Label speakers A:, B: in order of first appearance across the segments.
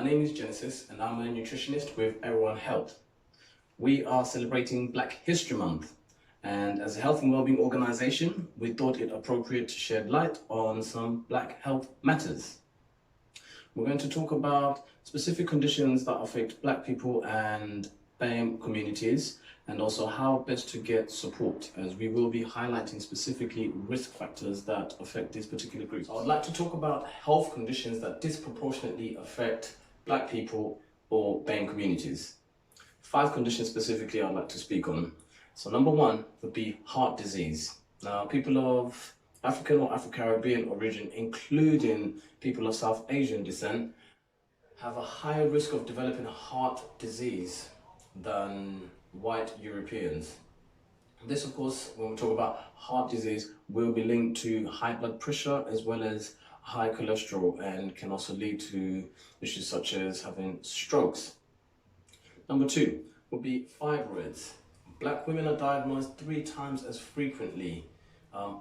A: My name is Genesis and I'm a nutritionist with Everyone Health. We are celebrating Black History Month, and as a health and wellbeing organization, we thought it appropriate to shed light on some Black health matters. We're going to talk about specific conditions that affect Black people and BAME communities, and also how best to get support, as we will be highlighting specifically risk factors that affect these particular groups. I would like to talk about health conditions that disproportionately affect Black people or BAME communities. 5 conditions specifically I'd like to speak on. So number 1 would be heart disease. Now, people of African or Afro-Caribbean origin, including people of South Asian descent, have a higher risk of developing heart disease than white Europeans. This, of course, when we talk about heart disease, will be linked to high blood pressure as well as high cholesterol, and can also lead to issues such as having strokes. Number 2 would be fibroids. Black women are diagnosed 3 times as frequently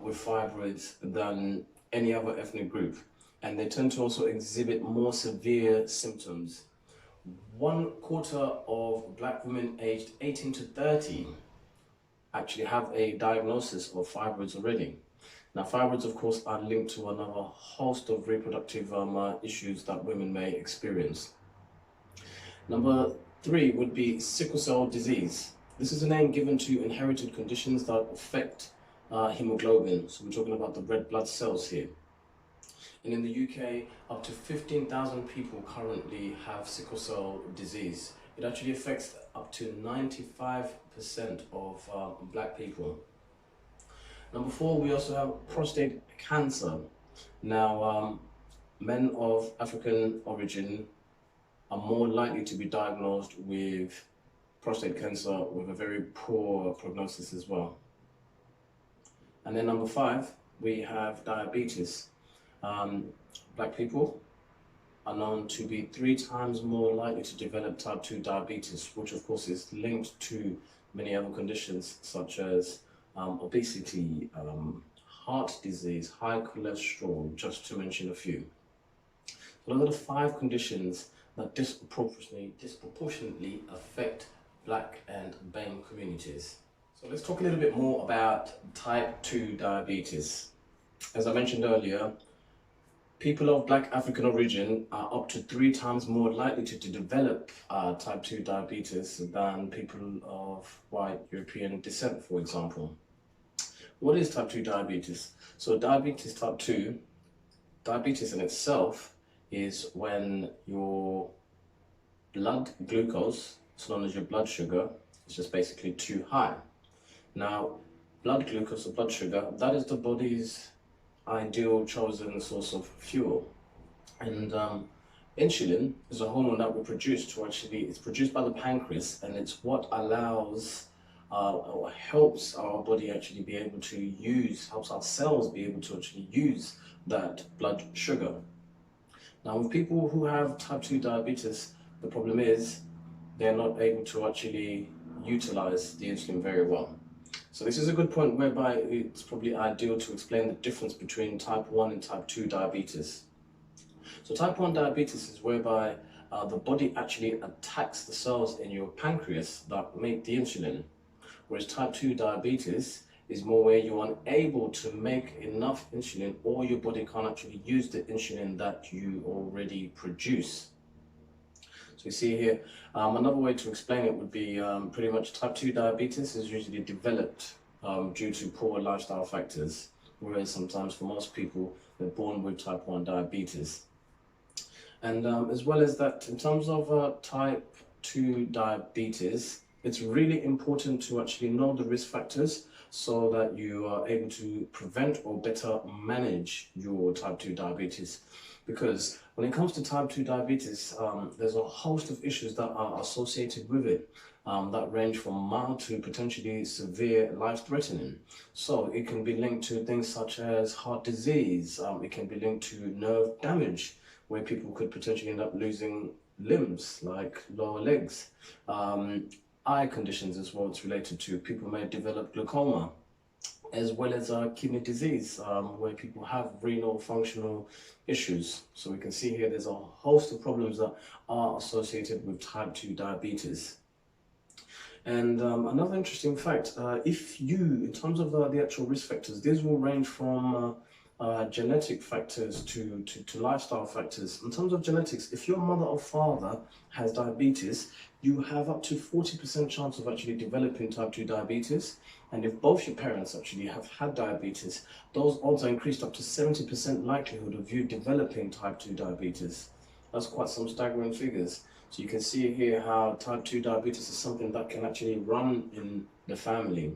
A: with fibroids than any other ethnic group, and they tend to also exhibit more severe symptoms. 1/4 of Black women aged 18 to 30 actually have a diagnosis of fibroids already. Now, fibroids, of course, are linked to another host of reproductive issues that women may experience. Number 3 would be sickle cell disease. This is a name given to inherited conditions that affect hemoglobin. So we're talking about the red blood cells here. And in the UK, up to 15,000 people currently have sickle cell disease. It actually affects up to 95% of Black people. Number 4, we also have prostate cancer. Now, men of African origin are more likely to be diagnosed with prostate cancer with a very poor prognosis as well. And then number 5, we have diabetes. Black people are known to be 3 times more likely to develop type 2 diabetes, which of course is linked to many other conditions such as obesity, heart disease, high cholesterol, just to mention a few. So those are the 5 conditions that disproportionately affect Black and BAME communities. So let's talk a little bit more about type 2 diabetes. As I mentioned earlier, people of Black African origin are up to 3 times more likely to develop type 2 diabetes than people of white European descent, for example. What is type 2 diabetes? So diabetes type 2, diabetes in itself is when your blood glucose, it's known as your blood sugar, is just basically too high. Now, blood glucose or blood sugar, that is the body's ideal chosen source of fuel. And insulin is a hormone that we produce it's produced by the pancreas, and it's what allows or helps our body actually be able to helps our cells be able to actually use that blood sugar. Now, with people who have type 2 diabetes, the problem is they're not able to actually utilize the insulin very well. So this is a good point whereby it's probably ideal to explain the difference between type 1 and type 2 diabetes. So type 1 diabetes is whereby the body actually attacks the cells in your pancreas that make the insulin, whereas type 2 diabetes is more where you're unable to make enough insulin, or your body can't actually use the insulin that you already produce. So you see here, another way to explain it would be pretty much type 2 diabetes is usually developed due to poor lifestyle factors, whereas sometimes for most people, they're born with type 1 diabetes. And as well as that, in terms of type 2 diabetes, it's really important to actually know the risk factors so that you are able to prevent or better manage your type 2 diabetes. Because when it comes to type 2 diabetes, there's a host of issues that are associated with it that range from mild to potentially severe, life-threatening. So it can be linked to things such as heart disease, it can be linked to nerve damage, where people could potentially end up losing limbs like lower legs. Eye conditions as well, it's related to. People may develop glaucoma. as well as kidney disease, where people have renal functional issues. So we can see here there's a host of problems that are associated with type 2 diabetes. And another interesting fact, if you, in terms of the actual risk factors, these will range from genetic factors to lifestyle factors. In terms of genetics, if your mother or father has diabetes, you have up to 40% chance of actually developing type 2 diabetes. And if both your parents actually have had diabetes, those odds are increased up to 70% likelihood of you developing type 2 diabetes. That's quite some staggering figures. So you can see here how type 2 diabetes is something that can actually run in the family.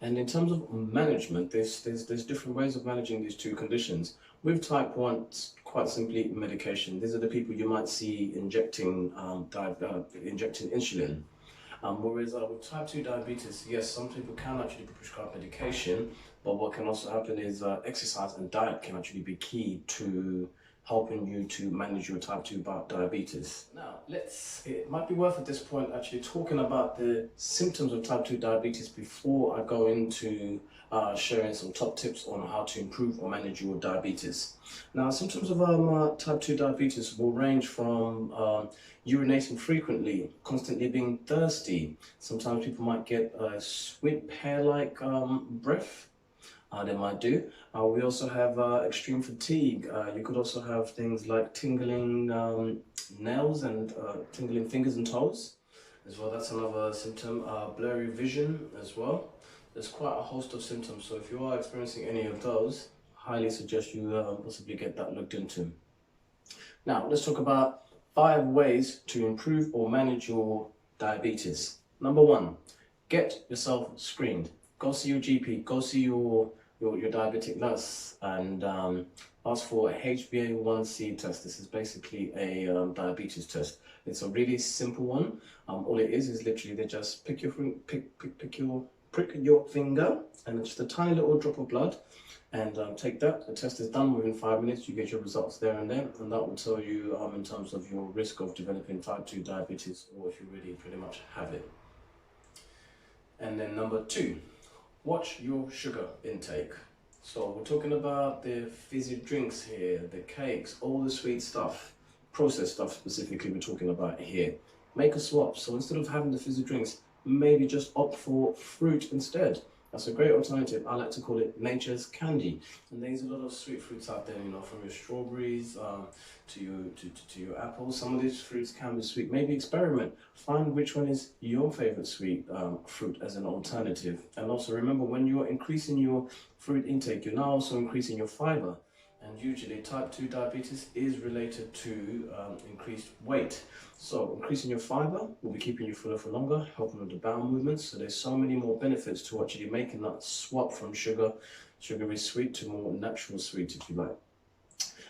A: And in terms of management, there's different ways of managing these two conditions. With type 1, it's quite simply medication. These are the people you might see injecting insulin. Whereas with type 2 diabetes, yes, some people can actually be prescribed medication, but what can also happen is exercise and diet can actually be key to helping you to manage your type 2 diabetes. Now, it might be worth at this point actually talking about the symptoms of type 2 diabetes before I go into sharing some top tips on how to improve or manage your diabetes. Now, symptoms of type 2 diabetes will range from urinating frequently, constantly being thirsty. Sometimes people might get a sweet pear-like breath. They might do. We also have extreme fatigue. You could also have things like tingling nails and tingling fingers and toes as well. That's another symptom. Blurry vision as well. There's quite a host of symptoms. So if you are experiencing any of those, highly suggest you possibly get that looked into. Now, let's talk about 5 ways to improve or manage your diabetes. Number 1, get yourself screened. Go see your GP, go see your diabetic nurse and ask for a HbA1c test. This is basically a diabetes test. It's a really simple one. All it is literally they just prick your finger and just a tiny little drop of blood and take that. The test is done within 5 minutes. You get your results there and then, and that will tell you in terms of your risk of developing type 2 diabetes, or if you really pretty much have it. And then number 2, watch your sugar intake. So we're talking about the fizzy drinks here, the cakes, all the sweet stuff, processed stuff specifically we're talking about here. Make a swap. So instead of having the fizzy drinks, maybe just opt for fruit instead. That's a great alternative. I like to call it nature's candy. And there's a lot of sweet fruits out there, you know, from your strawberries to your apples. Some of these fruits can be sweet. Maybe experiment. Find which one is your favorite sweet fruit as an alternative. And also remember, when you're increasing your fruit intake, you're now also increasing your fiber. And usually type 2 diabetes is related to increased weight. So increasing your fiber will be keeping you fuller for longer, helping with the bowel movements. So there's so many more benefits to actually making that swap from sugary sweet to more natural sweet, if you like.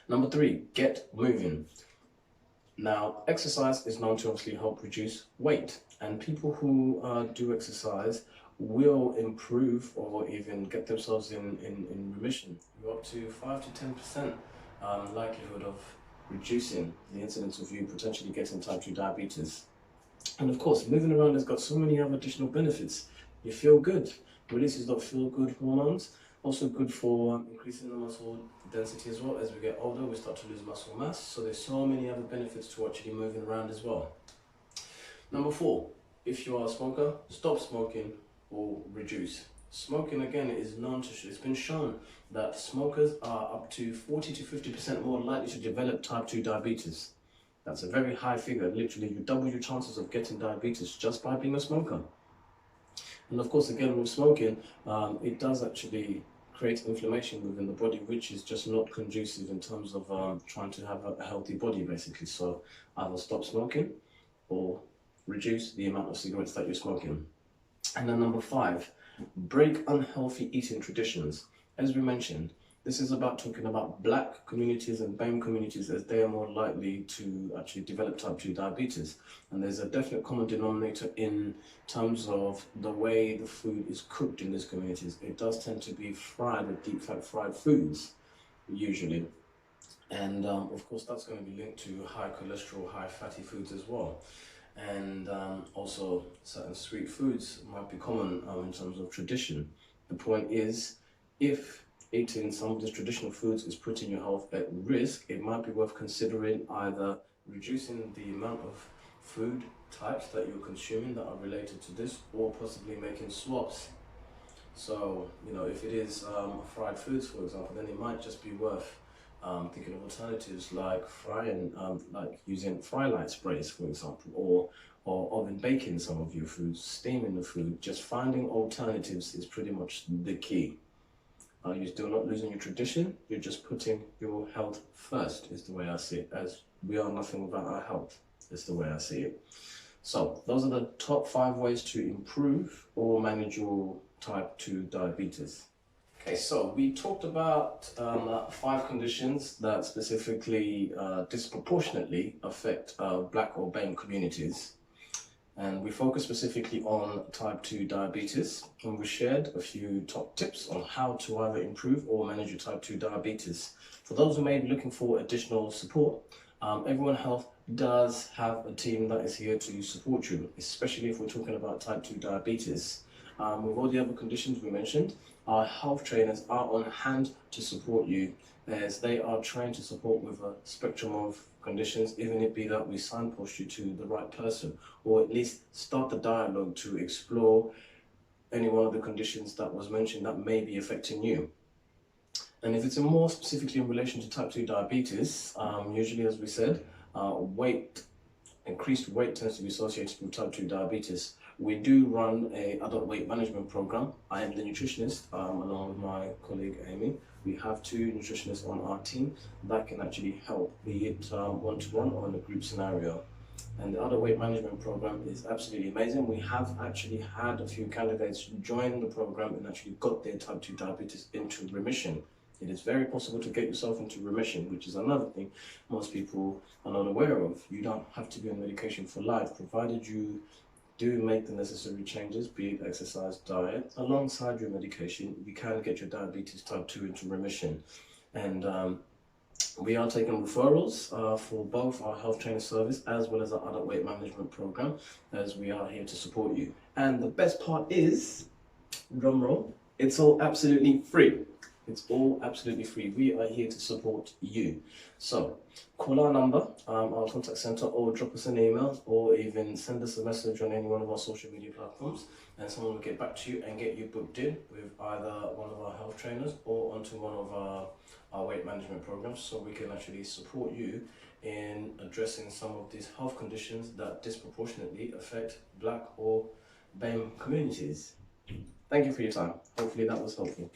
A: Number 3, get moving. Now, exercise is known to obviously help reduce weight, and people who do exercise will improve or even get themselves in remission. You're up to 5 to 10% likelihood of reducing the incidence of you potentially getting type 2 diabetes. And of course, moving around has got so many other additional benefits. You feel good, releases those feel-good hormones, also good for increasing the muscle density as well. As we get older, we start to lose muscle mass, so there's so many other benefits to actually moving around as well. Number 4, if you are a smoker, stop smoking or reduce. Smoking, again, is known to, it's been shown that smokers are up to 40 to 50% more likely to develop type 2 diabetes. That's a very high figure. Literally, you double your chances of getting diabetes just by being a smoker. And of course, again, with smoking, it does actually create inflammation within the body, which is just not conducive in terms of trying to have a healthy body, basically. So either stop smoking or reduce the amount of cigarettes that you're smoking. And then number 5, break unhealthy eating traditions. As we mentioned, this is about talking about black communities and BAME communities, as they are more likely to actually develop type 2 diabetes. And there's a definite common denominator in terms of the way the food is cooked in these communities. It does tend to be fried with deep fat fried foods, usually. And of course, that's going to be linked to high cholesterol, high fatty foods as well. And also certain sweet foods might be common in terms of tradition. The point is, if eating some of these traditional foods is putting your health at risk, it might be worth considering either reducing the amount of food types that you're consuming that are related to this, or possibly making swaps. So, if it is fried foods, for example, then it might just be worth thinking of alternatives like frying, like using fry light sprays, for example, or oven baking some of your foods, steaming the food. Just finding alternatives is pretty much the key. You're still not losing your tradition, you're just putting your health first, is the way I see it, as we are nothing without our health, is the way I see it. So, those are the top 5 ways to improve or manage your type 2 diabetes. Okay, so we talked about 5 conditions that specifically disproportionately affect Black or BAME communities. And we focus specifically on type 2 diabetes, and we shared a few top tips on how to either improve or manage your type 2 diabetes. For those who may be looking for additional support, Everyone Health does have a team that is here to support you, especially if we're talking about type 2 diabetes. With all the other conditions we mentioned, our health trainers are on hand to support you, as they are trying to support with a spectrum of conditions, even if it be that we signpost you to the right person, or at least start the dialogue to explore any one of the conditions that was mentioned that may be affecting you. And if it's more specifically in relation to type 2 diabetes, usually, as we said, increased weight tends to be associated with type 2 diabetes. We do run an adult weight management program. I am the nutritionist, along with my colleague Amy. We have 2 nutritionists on our team that can actually help, be it one-to-one or in a group scenario. And the adult weight management program is absolutely amazing. We have actually had a few candidates join the program and actually got their type 2 diabetes into remission. It is very possible to get yourself into remission, which is another thing most people are not aware of. You don't have to be on medication for life, provided you do make the necessary changes, be it exercise, diet, alongside your medication. You can get your diabetes type 2 into remission. And we are taking referrals for both our health trainer service as well as our adult weight management program, as we are here to support you. And the best part is, drum roll, it's all absolutely free. It's all absolutely free. We are here to support you. So call our number, our contact center, or drop us an email, or even send us a message on any one of our social media platforms, and someone will get back to you and get you booked in with either one of our health trainers or onto one of our weight management programs, so we can actually support you in addressing some of these health conditions that disproportionately affect Black or BAME communities. Thank you for your time. Hopefully that was helpful.